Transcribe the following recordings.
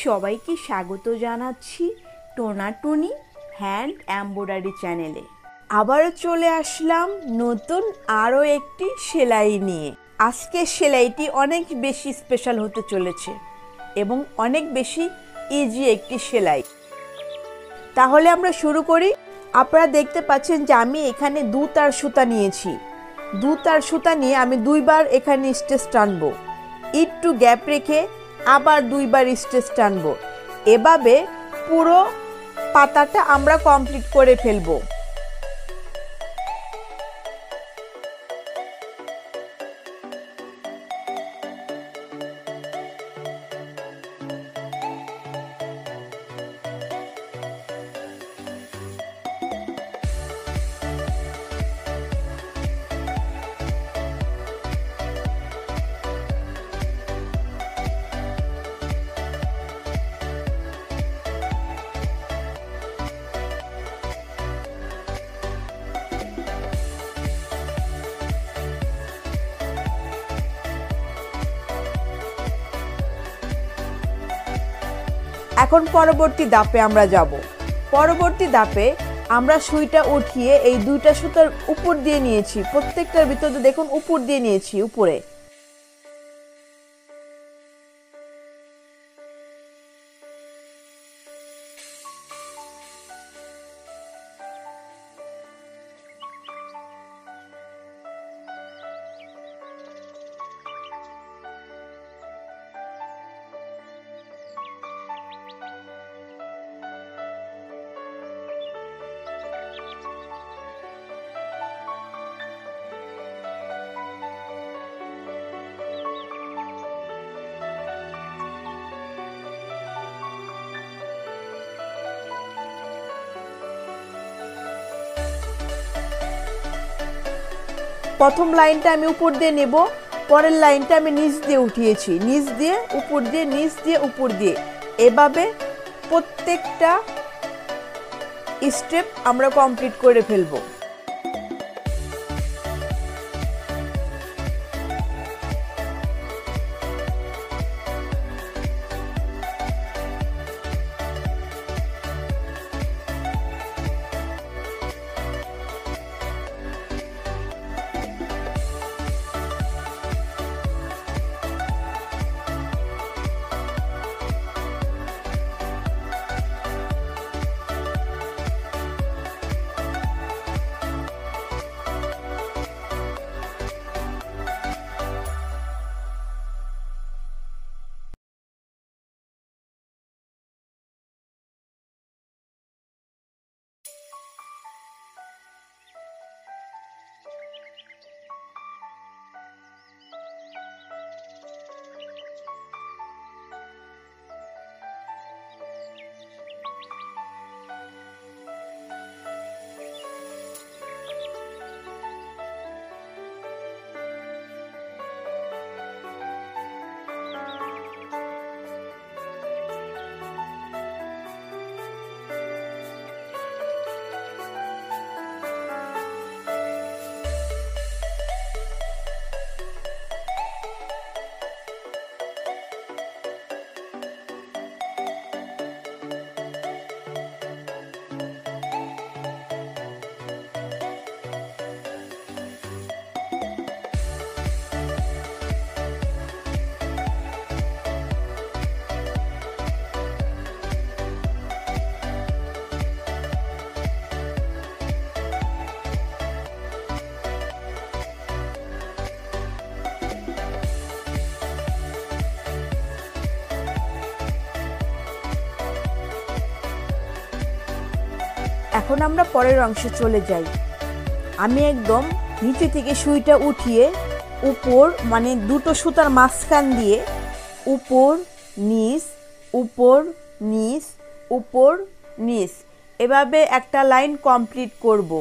সবাইকে স্বাগত জানাচ্ছি টোনাটনি হ্যান্ড এমব্রয়ডারি চ্যানেলে। আবারও চলে আসলাম নতুন আরও একটি সেলাই নিয়ে। আজকের সেলাইটি অনেক বেশি স্পেশাল হতে চলেছে এবং অনেক বেশি ইজি একটি সেলাই। তাহলে আমরা শুরু করি। আপনারা দেখতে পাচ্ছেন যে আমি এখানে 2 তার সুতা নিয়েছি। 2 তার সুতা নিয়ে আমি 2 বার এখানে স্টিচ টানবো, একটু গ্যাপ রেখে আবার 2 বার স্টিচ টানবো। এভাবে পুরো পাতাটা আমরা কমপ্লিট করে ফেলবো। এখন পরবর্তী ধাপে আমরা যাব। পরবর্তী ধাপে আমরা সুইটা উঠিয়ে এই 2টা সুতার উপর দিয়ে নিয়েছি, প্রত্যেকটার ভিতরে দেখুন উপর দিয়ে নিয়েছি উপরে। প্রথম লাইনটা আমি উপর দিয়ে নেব, পরের লাইনটা আমি নিচ দিয়ে উঠিয়েছি, নিচ দিয়ে উপর দিয়ে, নিচ দিয়ে উপর দিয়ে, এভাবে প্রত্যেকটা স্টেপ আমরা কমপ্লিট করে ফেলবো। এখন আমরা পরের অংশে চলে যাই। আমি একদম নিচে থেকে সুইটা উঠিয়ে উপর, মানে 2টো সুতার মাঝখান দিয়ে উপর নিচ, উপর নিচ, উপর নিচ, এভাবে একটা লাইন কমপ্লিট করব।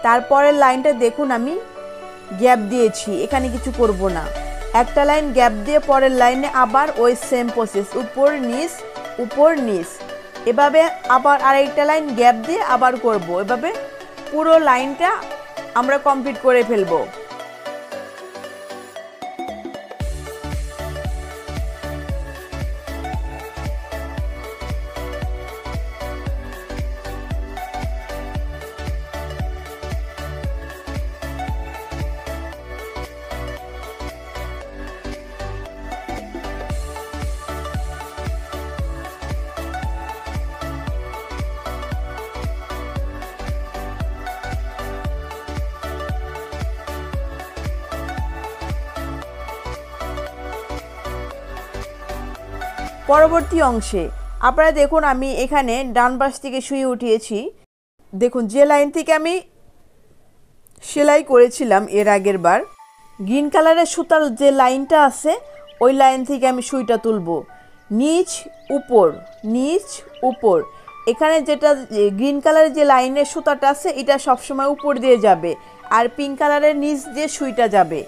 তারপরের লাইনটা দেখুন আমি গ্যাপ দিয়েছি, এখানে কিছু করব না। একটা লাইন গ্যাপ দিয়ে পরের লাইনে আবার ওই সেম প্রসেস, উপর নিচ, এভাবে আবার আরেকটা লাইন গ্যাপ দিয়ে আবার করব। এভাবে পুরো লাইনটা আমরা কমপ্লিট করে ফেলবো। পরবর্তী অংশে আপনারা দেখুন আমি এখানে ডান পাশ থেকে সুই উঠিয়েছি। দেখুন যে লাইন থেকে আমি সেলাই করেছিলাম এর আগের বার, গ্রিন কালারের সুতার যে লাইনটা আছে ওই লাইন থেকে আমি সুইটা তুলব। নিচ উপর, এখানে যেটা গ্রিন কালারের যে লাইনের সুতাটা আছে এটা সবসময় উপর দিয়ে যাবে, আর পিঙ্ক কালারের নিচ দিয়ে সুইটা যাবে।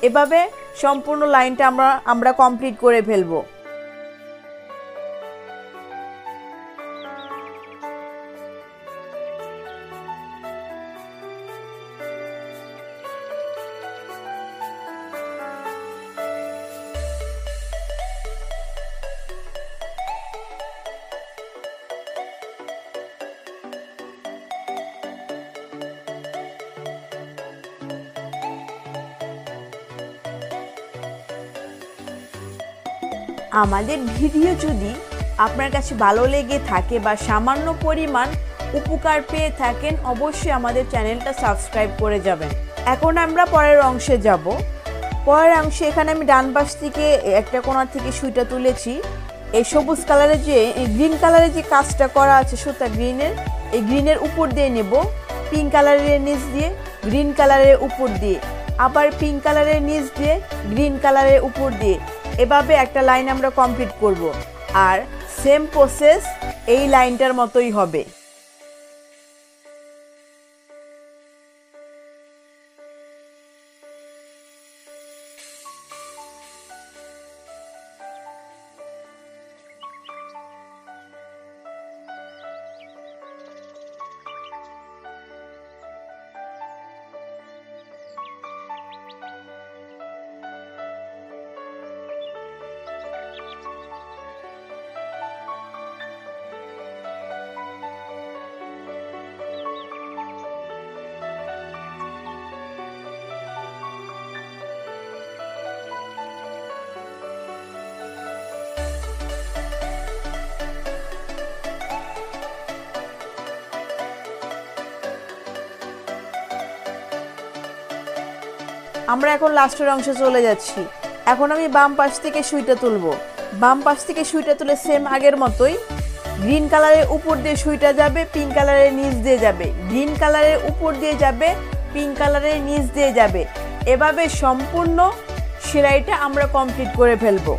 এভাবে সম্পূর্ণ লাইনটা আমরা কমপ্লিট করে ফেলবো। আমাদের ভিডিও যদি আপনার কাছে ভালো লেগে থাকে বা সামান্য পরিমাণ উপকার পেয়ে থাকেন, অবশ্যই আমাদের চ্যানেলটা সাবস্ক্রাইব করে যাবেন। এখন আমরা পরের অংশে যাব। পরের অংশে এখানে আমি ডান পাশ থেকে একটা কোণার থেকে সুইটা তুলেছি। এই সবুজ কালারের গ্রিন কালারের যে কাজটা করা আছে সুতা গ্রিনের, এই গ্রিনের উপর দিয়ে নেব, পিঙ্ক কালারের নিচ দিয়ে গ্রিন কালারের উপর দিয়ে, আবার পিঙ্ক কালারের নিচ দিয়ে গ্রিন কালারের উপর দিয়ে, এভাবে একটা লাইন আমরা কমপ্লিট করব। আর সেম প্রসেস এই লাইনটার মতোই হবে। আমরা এখন লাস্টের অংশে চলে যাচ্ছি। এখন আমি বাম পাশ থেকে সুইটা তুলব। বাম পাশ থেকে সুইটা তুলে সেম আগের মতোই গ্রিন কালারের উপর দিয়ে সুইটা যাবে, পিঙ্ক কালারের নিচ দিয়ে যাবে, গ্রিন কালারের উপর দিয়ে যাবে, পিঙ্ক কালারের নিচ দিয়ে যাবে। এভাবে সম্পূর্ণ সেলাইটা আমরা কমপ্লিট করে ফেলবো।